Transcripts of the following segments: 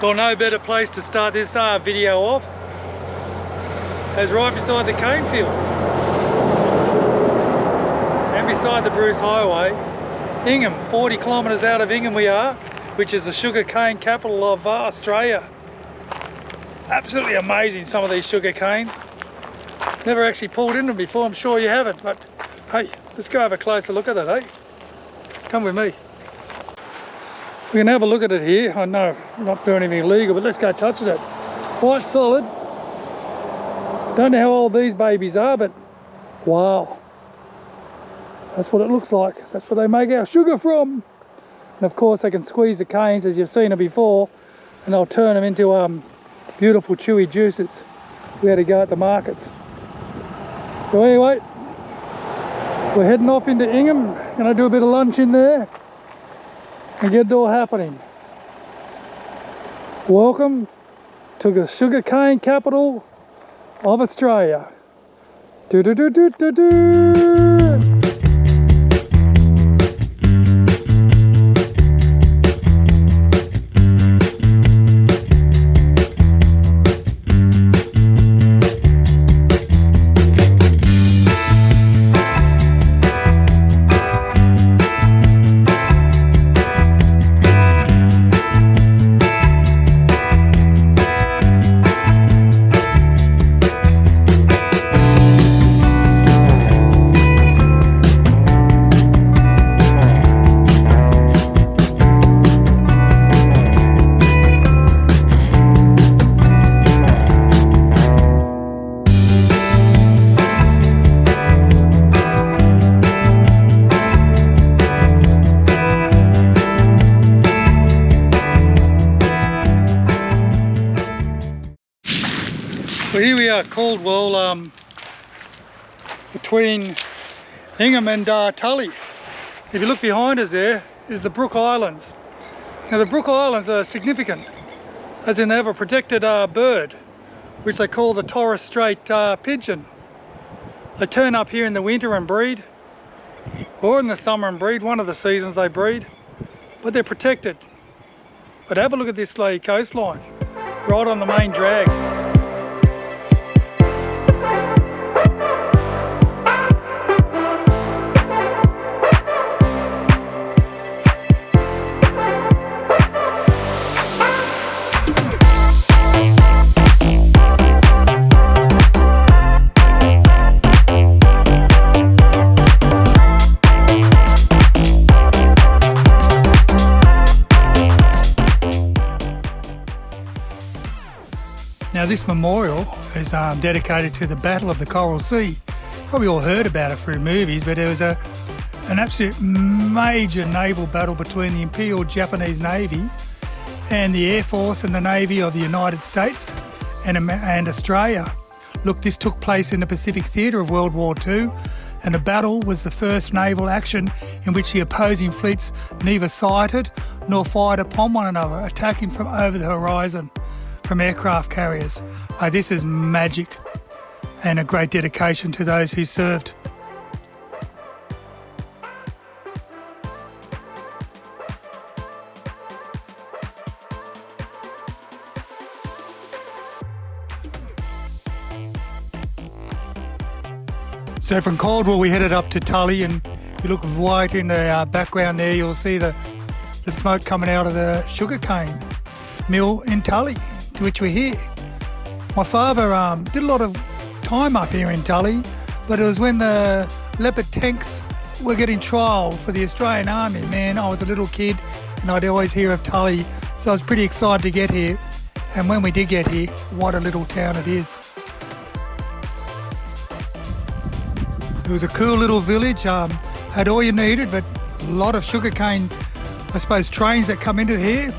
Well, no better place to start this video off as right beside the cane field and beside the Bruce Highway. Ingham, 40 kilometres out of Ingham we are, which is the sugar cane capital of Australia. Absolutely amazing, some of these sugar canes. Never actually pulled into them before, I'm sure you haven't, but hey, let's go have a closer look at that, eh? Come with me. We can have a look at it here. I know I'm not doing anything illegal, but let's go touch it. Quite solid. Don't know how old these babies are, but wow. That's what it looks like. That's where they make our sugar from. And of course they can squeeze the canes, as you've seen it before, and they'll turn them into beautiful chewy juices. We had to go at the markets. So anyway, we're heading off into Ingham. Gonna do a bit of lunch in there and get it all happening. Welcome to the sugar cane capital of Australia. Do do do do do do. Well, here we are, Caldwell, between Ingham and Tully. If you look behind us there is the Brook Islands. Now the Brook Islands are significant, as in they have a protected bird, which they call the Torres Strait pigeon. They turn up here in the winter and breed, or in the summer and breed, one of the seasons they breed, but they're protected. But have a look at this coastline, right on the main drag. Now this memorial is dedicated to the Battle of the Coral Sea. Probably all heard about it through movies, but there was an absolute major naval battle between the Imperial Japanese Navy and the Air Force and the Navy of the United States and Australia. Look, this took place in the Pacific Theatre of World War II, and the battle was the first naval action in which the opposing fleets neither sighted nor fired upon one another, attacking from over the horizon from aircraft carriers. This is magic and a great dedication to those who served. So from Caldwell we headed up to Tully, and if you look right in the background there, you'll see the smoke coming out of the sugarcane mill in Tully, to which we're here. My father did a lot of time up here in Tully, but it was when the Leopard tanks were getting trialled for the Australian Army. Man, I was a little kid and I'd always hear of Tully, so I was pretty excited to get here. And when we did get here, what a little town it is. It was a cool little village, had all you needed, but a lot of sugarcane, I suppose, trains that come into here.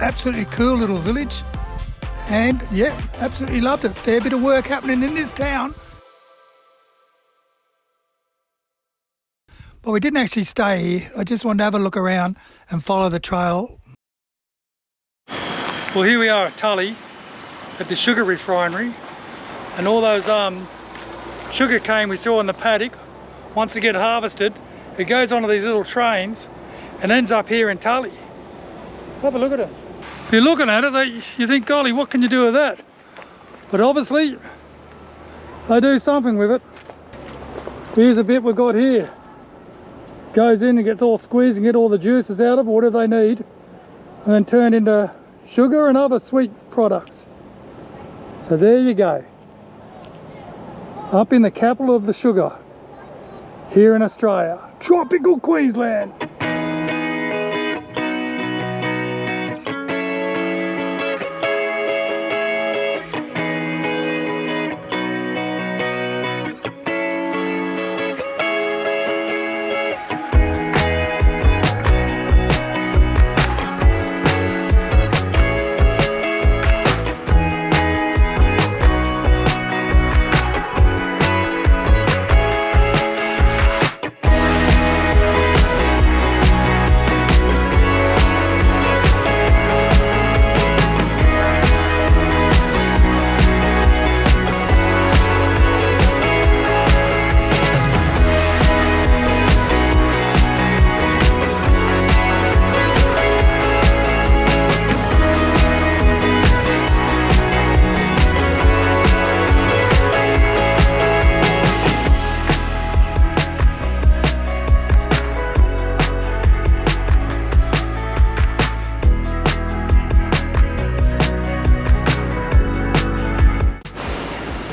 Absolutely cool little village. And yeah, absolutely loved it. Fair bit of work happening in this town. But we didn't actually stay here. I just wanted to have a look around and follow the trail. Well, here we are at Tully at the sugar refinery, and all those sugar cane we saw in the paddock, once they get harvested, it goes onto these little trains and ends up here in Tully. Have a look at it. If you're looking at it, you think, golly, what can you do with that? But obviously, they do something with it. Here's a bit we've got here. Goes in and gets all squeezed and get all the juices out of it, whatever they need, and then turned into sugar and other sweet products. So there you go. Up in the capital of the sugar, here in Australia, tropical Queensland.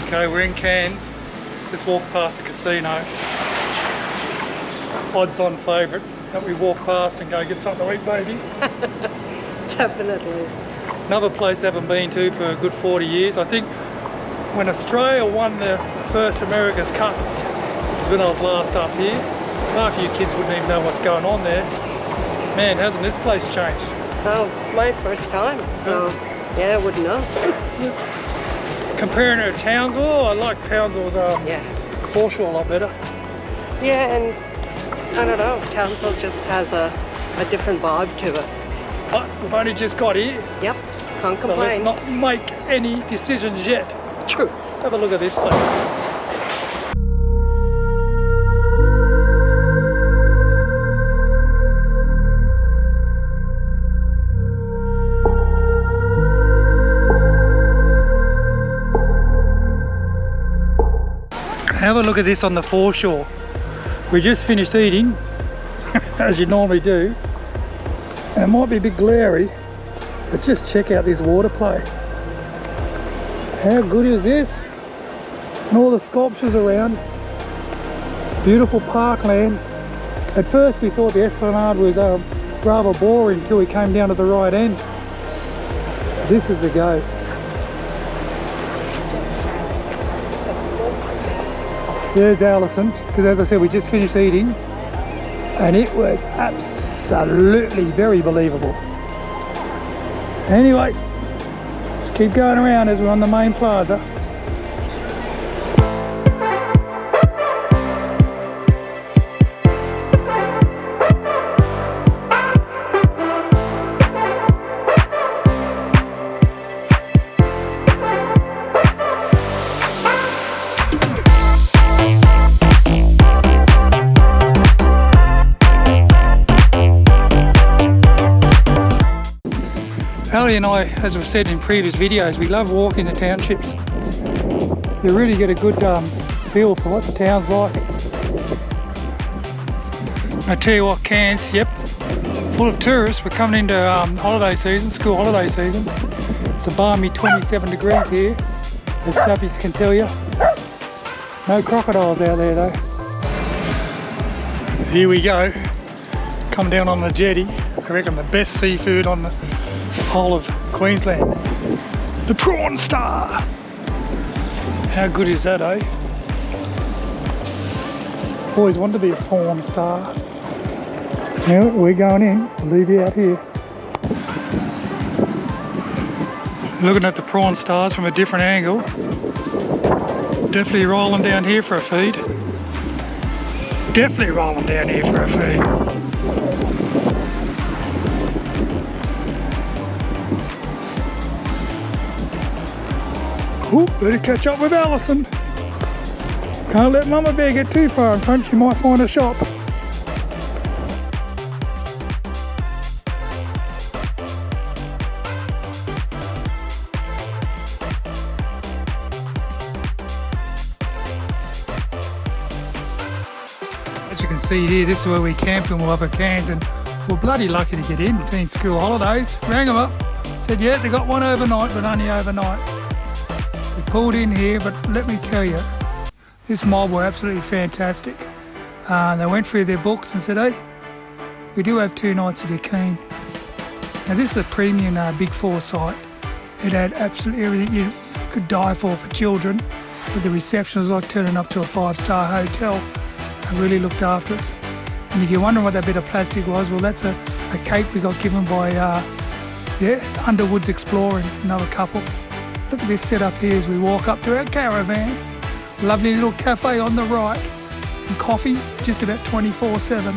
Okay, we're in Cairns. Just walked past the casino. Odds on favourite that we walk past and go get something to eat, baby. Definitely. Another place I haven't been to for a good 40 years. I think when Australia won the first America's Cup, was when I was last up here. Half of you kids wouldn't even know what's going on there. Man, hasn't this place changed? Oh, it's my first time, so yeah, I wouldn't know. Comparing it to Townsville, I like Townsville's Foreshore a lot better. Yeah, and I don't know, Townsville just has a different vibe to it. But we've only just got here. Yep, can't So let's complain. not make any decisions yet. True. Have a look at this place. Have a look at this on the foreshore. We just finished eating, as you normally do, and it might be a bit glary, but just check out this water play. How good is this? And all the sculptures around. Beautiful parkland. At first we thought the Esplanade was rather boring until we came down to the right end. This is the go. There's Alison, because as I said, we just finished eating and it was absolutely very believable. Anyway, let's keep going around as we're on the main plaza. Ali and I, as we've said in previous videos, we love walking the townships. You really get a good feel for what the town's like. I tell you what, Cairns, yep, full of tourists. We're coming into holiday season, school holiday season. It's a balmy 27 degrees here, as stuffies can tell you. No crocodiles out there though. Here we go, come down on the jetty. I reckon the best seafood on the whole of Queensland. The Prawn Star. How good is that, eh? Always wanted to be a Prawn Star. Now we're going in. I'll leave you out here. Looking at the Prawn Stars from a different angle. Definitely rolling down here for a feed. Definitely rolling down here for a feed. Ooh, better catch up with Alison. Can't let Mama Bear get too far in front, she might find a shop. you can see here, this is where we camped in Wappa, Cairns, and we're bloody lucky to get in between school holidays. Rang them up, said yeah, they got one overnight, but only overnight. We pulled in here, but let me tell you, this mob were absolutely fantastic. They went through their books and said, hey, we do have 2 nights if you're keen. Now this is a premium Big 4 site. It had absolutely everything you could die for children, but the reception was like turning up to a 5-star hotel. They really looked after us. And if you're wondering what that bit of plastic was, well, that's a cake we got given by Underwood's Exploring, another couple. Look at this setup here as we walk up to our caravan. Lovely little cafe on the right, and coffee just about 24/7.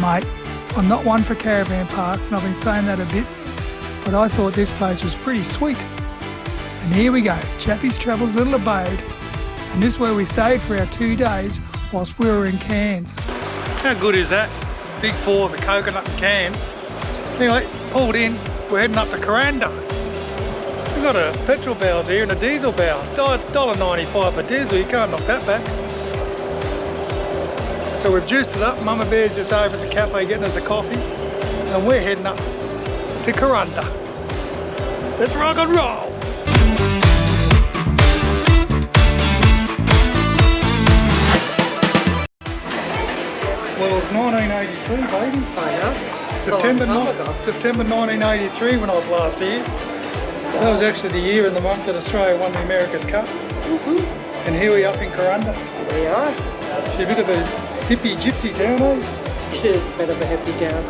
Mate, I'm not one for caravan parks, and I've been saying that a bit, but I thought this place was pretty sweet. And here we go, Chappie's Travels little abode, and this is where we stayed for our 2 days whilst we were in Cairns. How good is that? Big 4, the coconut in Cairns. Anyway, pulled in, we're heading up to Coranda. We've got a petrol barrel here and a diesel barrel. $1.95 for diesel, you can't knock that back. So we've juiced it up, Mama Bear's just over at the cafe getting us a coffee, and we're heading up to Coranda. Let's rock and roll! Well, it was 1983, baby. I know. September 1983 when I was last here. That was actually the year and the month that Australia won the America's Cup. And here we are up in Coranda. We are. It's a bit of a hippie gypsy town, eh? It is a bit of a hippie town.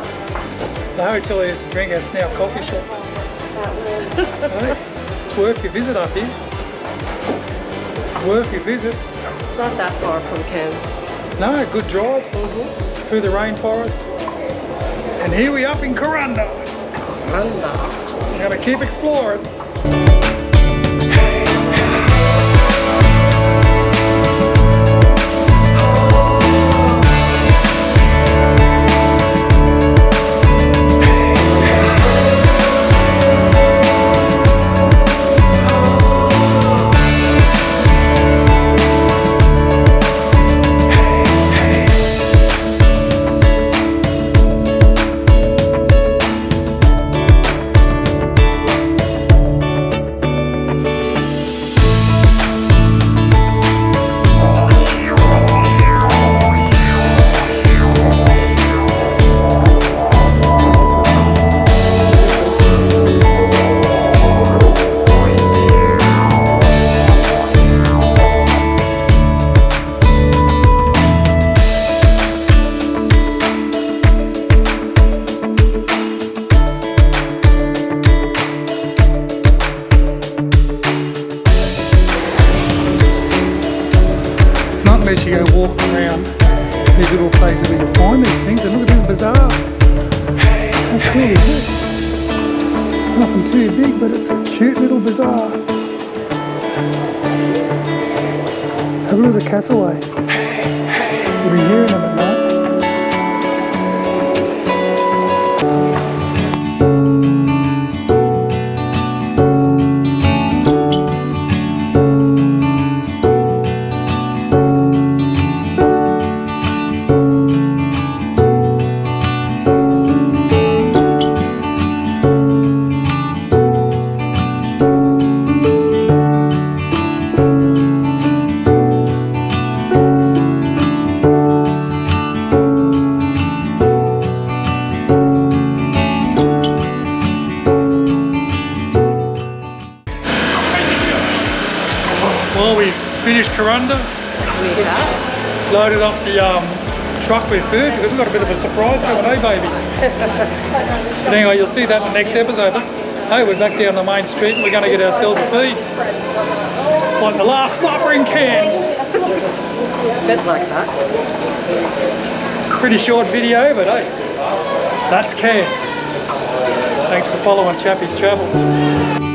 The hotel I used to drink at, it's now a coffee shop. Hey, it's worth your visit up here. It's worth your visit. It's not that far from Cairns. No, good drive through the rainforest. And here we up in Coranda. Coranda. We're gonna keep exploring. Unless you go walk around these little places where you find these things, and look at this bazaar. How cool is this? Nothing too big, but it's a cute little bazaar. Have a look at the Castaway. You'll be hearing them at night. Well, we finished Coranda. We have. Loaded up the truck with food because we've got a bit of a surprise coming, eh, baby? But anyway, you'll see that in the next episode. Hey, we're back down the main street and we're going to get ourselves a feed. It's like the last supper in Cairns. A bit like that. Pretty short video, but hey, that's Cairns. Thanks for following Chappie's Travels.